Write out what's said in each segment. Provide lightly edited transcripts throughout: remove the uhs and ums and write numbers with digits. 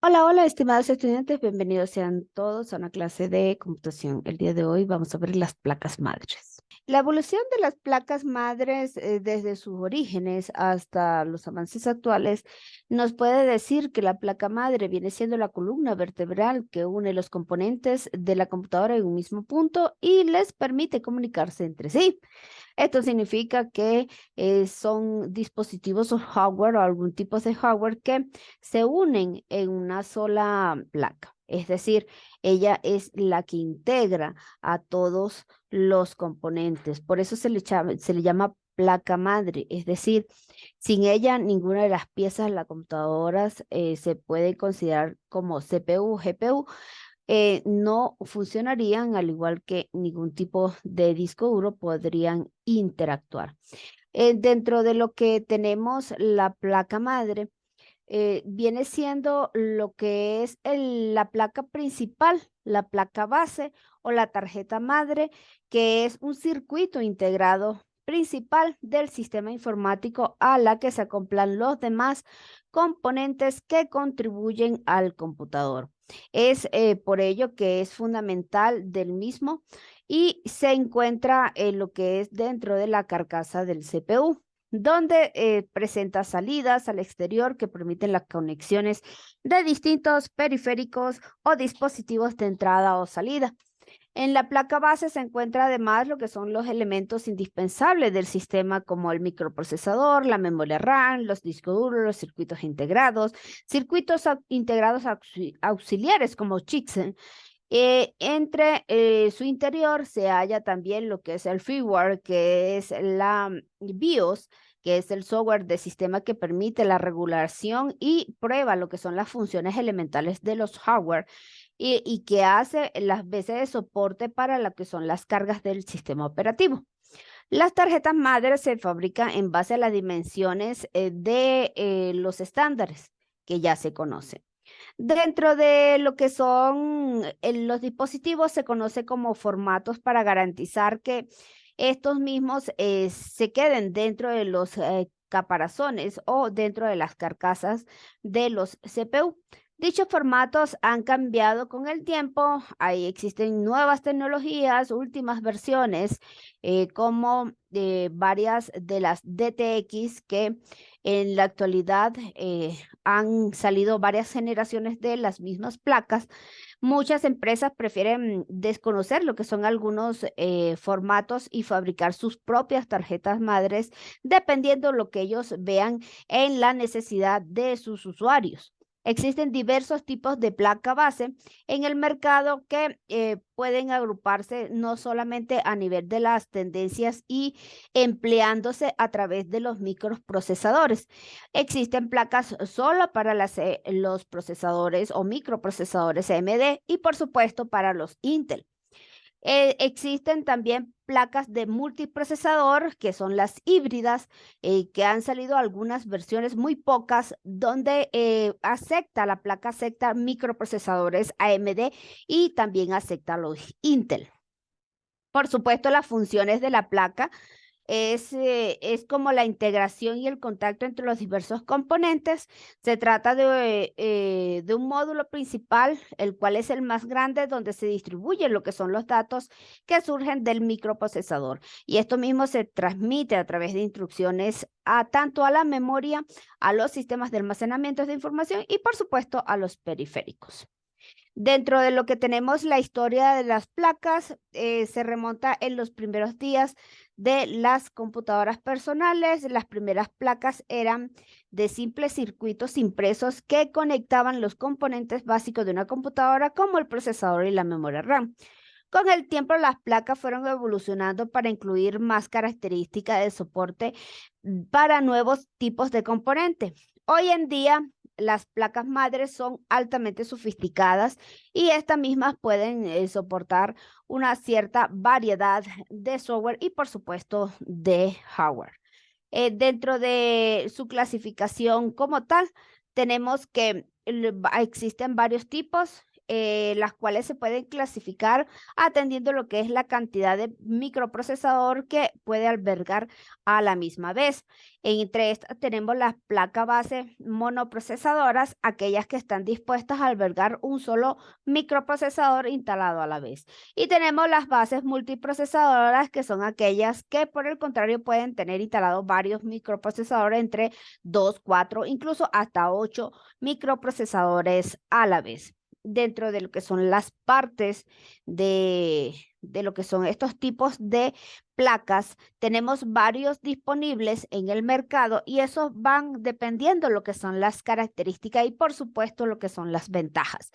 Hola, hola, estimados estudiantes, bienvenidos sean todos a una clase de computación. El día de hoy vamos a ver las placas madres. La evolución de las placas madres desde sus orígenes hasta los avances actuales nos puede decir que la placa madre viene siendo la columna vertebral que une los componentes de la computadora en un mismo punto y les permite comunicarse entre sí. Esto significa que son dispositivos o hardware o algún tipo de hardware que se unen en una sola placa. Es decir, ella es la que integra a todos los componentes. Por eso se le llama placa madre. Es decir, sin ella, ninguna de las piezas de la computadora se puede considerar como CPU, GPU, no funcionarían, al igual que ningún tipo de disco duro podrían interactuar. Dentro de lo que tenemos la placa madre, viene siendo lo que es la placa principal, la placa base o la tarjeta madre, que es un circuito integrado principal del sistema informático a la que se acoplan los demás componentes que contribuyen al computador. Es por ello que es fundamental del mismo y se encuentra en lo que es dentro de la carcasa del CPU, donde presenta salidas al exterior que permiten las conexiones de distintos periféricos o dispositivos de entrada o salida. En la placa base se encuentra además lo que son los elementos indispensables del sistema, como el microprocesador, la memoria RAM, los discos duros, los circuitos integrados, integrados auxiliares como chips. Entre su interior se halla también lo que es el firmware, que es la BIOS, que es el software de sistema que permite la regulación y prueba lo que son las funciones elementales de los hardware y que hace las veces de soporte para lo que son las cargas del sistema operativo. Las tarjetas madre se fabrican en base a las dimensiones de los estándares que ya se conocen. Dentro de lo que son los dispositivos se conoce como formatos para garantizar que estos mismos se queden dentro de los caparazones o dentro de las carcasas de los CPU. Dichos formatos han cambiado con el tiempo. Ahí existen nuevas tecnologías, últimas versiones, como varias de las DTX que en la actualidad han salido varias generaciones de las mismas placas. Muchas empresas prefieren desconocer lo que son algunos formatos y fabricar sus propias tarjetas madres, dependiendo lo que ellos vean en la necesidad de sus usuarios. Existen diversos tipos de placa base en el mercado que pueden agruparse no solamente a nivel de las tendencias y empleándose a través de los microprocesadores. Existen placas solo para los procesadores o microprocesadores AMD y por supuesto para los Intel. Existen también placas de multiprocesador, que son las híbridas, que han salido algunas versiones, muy pocas, donde la placa acepta microprocesadores AMD y también acepta los Intel. Por supuesto, las funciones de la placa es como la integración y el contacto entre los diversos componentes. Se trata de un módulo principal, el cual es el más grande, donde se distribuyen lo que son los datos que surgen del microprocesador. Y esto mismo se transmite a través de instrucciones tanto a la memoria, a los sistemas de almacenamiento de información y, por supuesto, a los periféricos. Dentro de lo que tenemos la historia de las placas, se remonta en los primeros días de las computadoras personales. Las primeras placas eran de simples circuitos impresos que conectaban los componentes básicos de una computadora, como el procesador y la memoria RAM. Con el tiempo, las placas fueron evolucionando para incluir más características de soporte para nuevos tipos de componentes. Hoy en día, las placas madres son altamente sofisticadas y estas mismas pueden soportar una cierta variedad de software y, por supuesto, de hardware. Dentro de su clasificación como tal, tenemos que existen varios tipos. las cuales se pueden clasificar atendiendo lo que es la cantidad de microprocesador que puede albergar a la misma vez. Entre estas tenemos las placas base monoprocesadoras, aquellas que están dispuestas a albergar un solo microprocesador instalado a la vez. Y tenemos las bases multiprocesadoras, que son aquellas que por el contrario pueden tener instalados varios microprocesadores, entre 2, 4, incluso hasta 8 microprocesadores a la vez. Dentro de lo que son las partes de lo que son estos tipos de placas, tenemos varios disponibles en el mercado y esos van dependiendo lo que son las características y por supuesto lo que son las ventajas.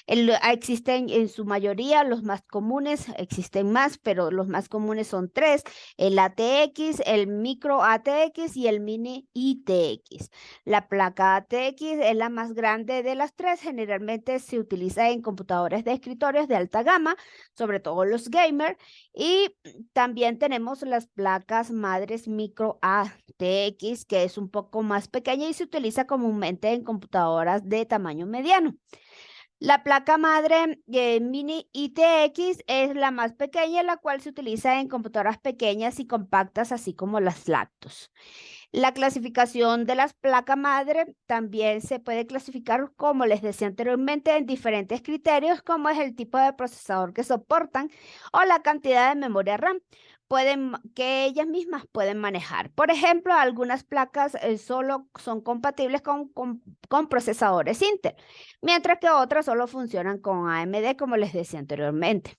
Existen en su mayoría los más comunes, existen más, pero los más comunes son tres: el ATX, el micro ATX y el mini ITX. La placa ATX es la más grande de las tres, generalmente se utiliza en computadores de escritorios de alta gama, sobre todo los gamers, y también tenemos las placas madres micro ATX, que es un poco más pequeña y se utiliza comúnmente en computadoras de tamaño mediano. La placa madre mini ITX es la más pequeña, la cual se utiliza en computadoras pequeñas y compactas, así como las laptops. La clasificación de las placas madre también se puede clasificar, como les decía anteriormente, en diferentes criterios, como es el tipo de procesador que soportan o la cantidad de memoria RAM que ellas mismas pueden manejar. Por ejemplo, algunas placas solo son compatibles con procesadores Intel, mientras que otras solo funcionan con AMD, como les decía anteriormente.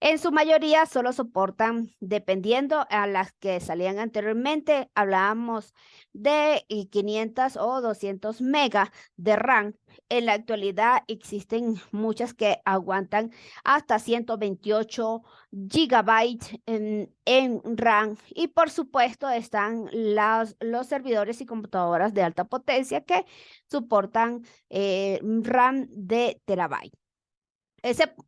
En su mayoría solo soportan, dependiendo a las que salían anteriormente, hablábamos de 500 o 200 megas de RAM. En la actualidad existen muchas que aguantan hasta 128 gigabytes en RAM, y por supuesto están los servidores y computadoras de alta potencia que soportan RAM de terabyte.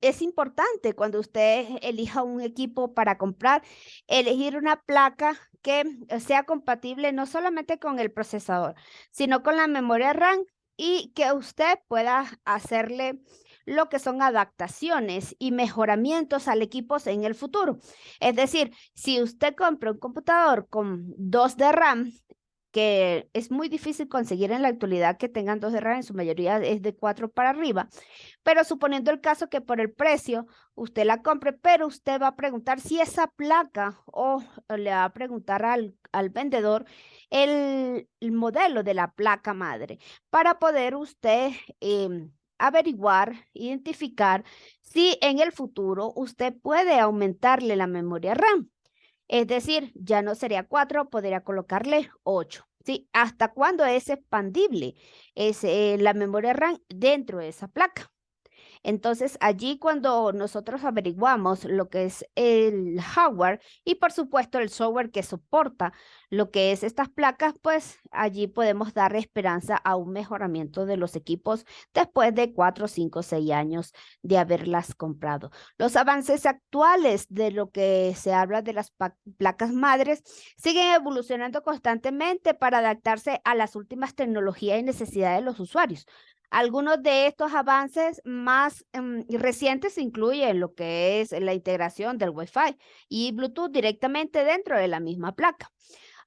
Es importante cuando usted elija un equipo para comprar, elegir una placa que sea compatible no solamente con el procesador, sino con la memoria RAM, y que usted pueda hacerle lo que son adaptaciones y mejoramientos al equipo en el futuro. Es decir, si usted compra un computador con 2 de RAM, que es muy difícil conseguir en la actualidad que tengan 2 de RAM, en su mayoría es de 4 para arriba. Pero suponiendo el caso que por el precio usted la compre, pero usted va a preguntar si esa placa, o le va a preguntar al vendedor el modelo de la placa madre, para poder usted averiguar, identificar si en el futuro usted puede aumentarle la memoria RAM. Es decir, ya no sería 4, podría colocarle 8. ¿Sí? ¿Hasta cuándo es expandible la memoria RAM dentro de esa placa? Entonces, allí cuando nosotros averiguamos lo que es el hardware y por supuesto el software que soporta lo que es estas placas, pues allí podemos dar esperanza a un mejoramiento de los equipos después de 4, 5, 6 años de haberlas comprado. Los avances actuales de lo que se habla de las placas madres siguen evolucionando constantemente para adaptarse a las últimas tecnologías y necesidades de los usuarios. Algunos de estos avances más recientes incluyen lo que es la integración del Wi-Fi y Bluetooth directamente dentro de la misma placa,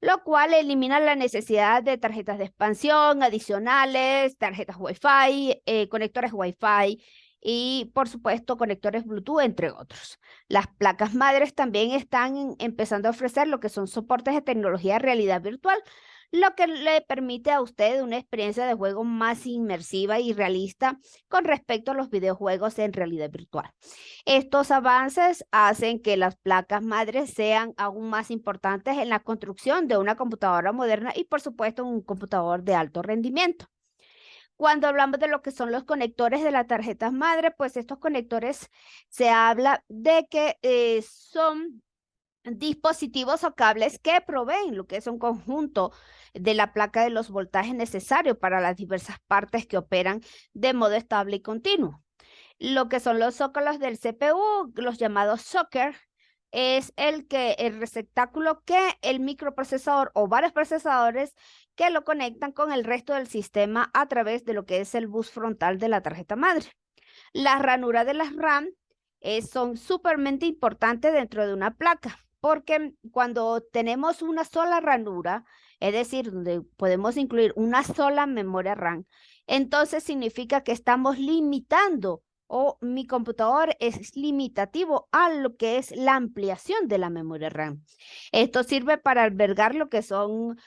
lo cual elimina la necesidad de tarjetas de expansión adicionales, tarjetas Wi-Fi, conectores Wi-Fi y, por supuesto, conectores Bluetooth, entre otros. Las placas madres también están empezando a ofrecer lo que son soportes de tecnología de realidad virtual, lo que le permite a usted una experiencia de juego más inmersiva y realista con respecto a los videojuegos en realidad virtual. Estos avances hacen que las placas madres sean aún más importantes en la construcción de una computadora moderna y, por supuesto, un computador de alto rendimiento. Cuando hablamos de lo que son los conectores de las tarjetas madre, pues estos conectores se habla de que son dispositivos o cables que proveen lo que es un conjunto de la placa de los voltajes necesarios para las diversas partes que operan de modo estable y continuo. Lo que son los zócalos del CPU, los llamados socket, es el receptáculo que el microprocesador o varios procesadores que lo conectan con el resto del sistema a través de lo que es el bus frontal de la tarjeta madre. Las ranuras de las RAM son súpermente importantes dentro de una placa, porque cuando tenemos una sola ranura, es decir, donde podemos incluir una sola memoria RAM, entonces significa que estamos limitando o mi computador es limitativo a lo que es la ampliación de la memoria RAM. Esto sirve para albergar lo que son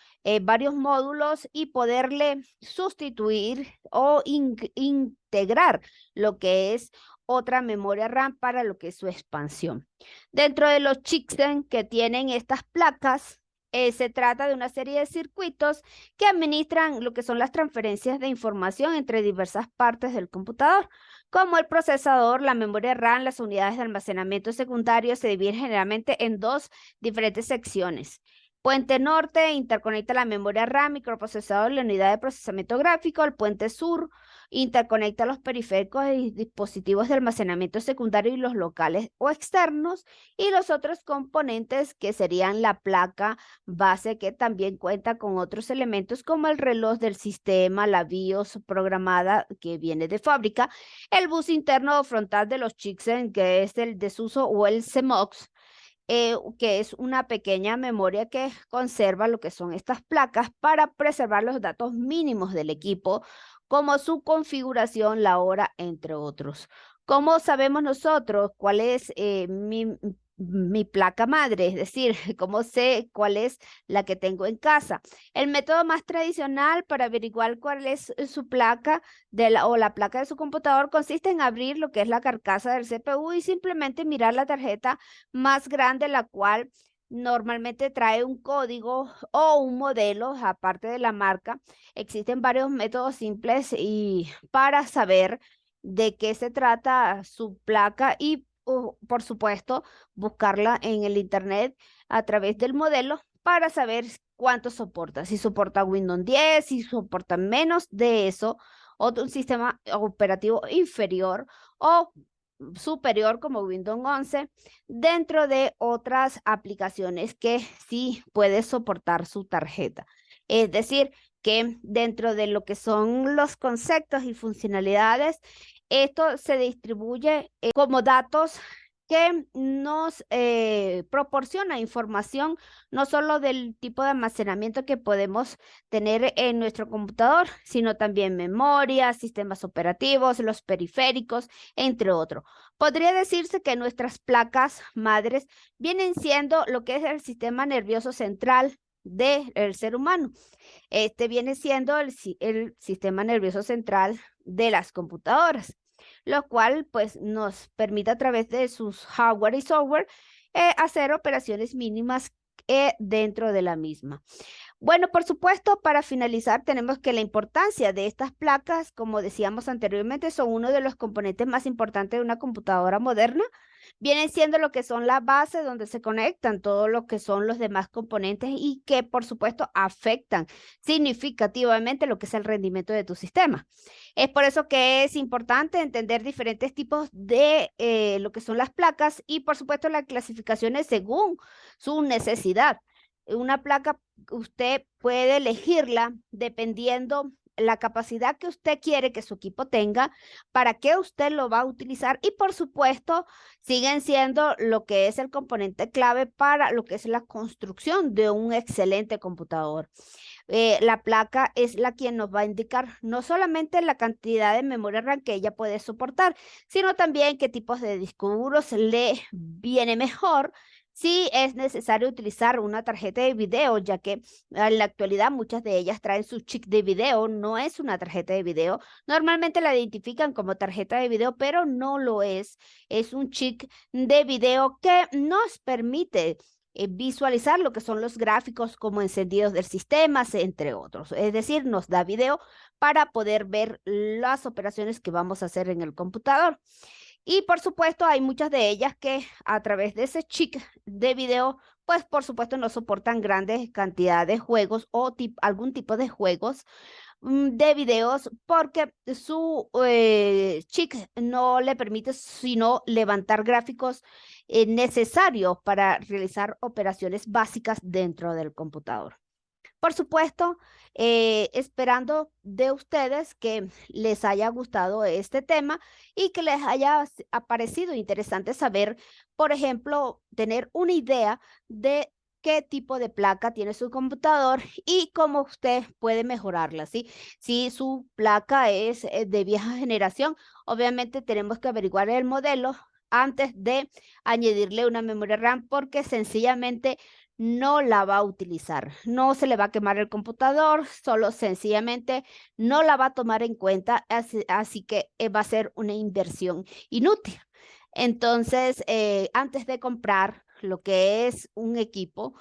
varios módulos y poderle sustituir o integrar lo que es otra memoria RAM para lo que es su expansión. Dentro de los chipsets que tienen estas placas, se trata de una serie de circuitos que administran lo que son las transferencias de información entre diversas partes del computador, como el procesador, la memoria RAM, las unidades de almacenamiento secundario se dividen generalmente en dos diferentes secciones. Puente norte interconecta la memoria RAM, microprocesador y la unidad de procesamiento gráfico. El puente sur interconecta los periféricos y dispositivos de almacenamiento secundario y los locales o externos. Y los otros componentes que serían la placa base, que también cuenta con otros elementos como el reloj del sistema, la BIOS programada que viene de fábrica, el bus interno o frontal de los chipsets, que es el desuso o el CMOS, que es una pequeña memoria que conserva lo que son estas placas para preservar los datos mínimos del equipo, como su configuración, la hora, entre otros. ¿Cómo sabemos nosotros cuál es mi placa madre? Es decir, ¿cómo sé cuál es la que tengo en casa? El método más tradicional para averiguar cuál es su placa o la placa de su computador consiste en abrir lo que es la carcasa del CPU y simplemente mirar la tarjeta más grande, la cual normalmente trae un código o un modelo, aparte de la marca. Existen varios métodos simples y para saber de qué se trata su placa y, por supuesto, buscarla en el internet a través del modelo para saber cuánto soporta, si soporta Windows 10, si soporta menos de eso, otro sistema operativo inferior o superior como Windows 11, dentro de otras aplicaciones que sí puede soportar su tarjeta. Es decir, que dentro de lo que son los conceptos y funcionalidades, esto se distribuye como datos que nos proporciona información no solo del tipo de almacenamiento que podemos tener en nuestro computador, sino también memoria, sistemas operativos, los periféricos, entre otros. Podría decirse que nuestras placas madres vienen siendo lo que es el sistema nervioso central del ser humano. Este viene siendo el sistema nervioso central de las computadoras, lo cual pues nos permite a través de sus hardware y software hacer operaciones mínimas dentro de la misma. Bueno, por supuesto, para finalizar, tenemos que la importancia de estas placas, como decíamos anteriormente, son uno de los componentes más importantes de una computadora moderna. Vienen siendo lo que son la base donde se conectan todos lo que son los demás componentes y que, por supuesto, afectan significativamente lo que es el rendimiento de tu sistema. Es por eso que es importante entender diferentes tipos de lo que son las placas y, por supuesto, las clasificaciones según su necesidad. Una placa usted puede elegirla dependiendo la capacidad que usted quiere que su equipo tenga, para qué usted lo va a utilizar y por supuesto siguen siendo lo que es el componente clave para lo que es la construcción de un excelente computador. La placa es la quien nos va a indicar no solamente la cantidad de memoria RAM que ella puede soportar, sino también qué tipos de discos duros le viene mejor, si es necesario utilizar una tarjeta de video, ya que en la actualidad muchas de ellas traen su chip de video, no es una tarjeta de video. Normalmente la identifican como tarjeta de video, pero no lo es. Es un chip de video que nos permite visualizar lo que son los gráficos como encendidos del sistema, entre otros. Es decir, nos da video para poder ver las operaciones que vamos a hacer en el computador. Y por supuesto, hay muchas de ellas que a través de ese chip de video, pues por supuesto no soportan grandes cantidades de juegos o algún tipo de juegos de videos porque su chip no le permite sino levantar gráficos necesarios para realizar operaciones básicas dentro del computador. Por supuesto, esperando de ustedes que les haya gustado este tema y que les haya parecido interesante saber, por ejemplo, tener una idea de qué tipo de placa tiene su computador y cómo usted puede mejorarla, ¿sí? Si su placa es de vieja generación, obviamente tenemos que averiguar el modelo antes de añadirle una memoria RAM porque sencillamente no la va a utilizar. No se le va a quemar el computador, solo sencillamente no la va a tomar en cuenta, así que va a ser una inversión inútil. Entonces, antes de comprar lo que es un equipo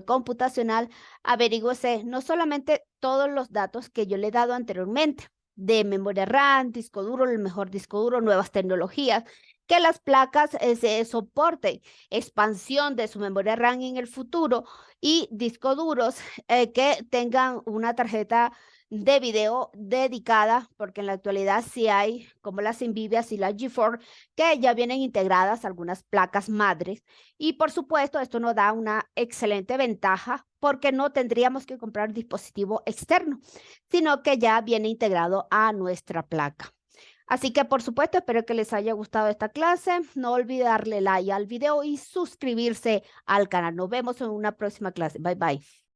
computacional, averígüese no solamente todos los datos que yo le he dado anteriormente, de memoria RAM, disco duro, el mejor disco duro, nuevas tecnologías, que las placas se soporten expansión de su memoria RAM en el futuro y discos duros que tengan una tarjeta de video dedicada, porque en la actualidad sí hay, como las Nvidia y las GeForce, que ya vienen integradas algunas placas madres. Y por supuesto, esto nos da una excelente ventaja porque no tendríamos que comprar dispositivo externo, sino que ya viene integrado a nuestra placa. Así que por supuesto, espero que les haya gustado esta clase. No olviden darle like al video y suscribirse al canal. Nos vemos en una próxima clase. Bye bye.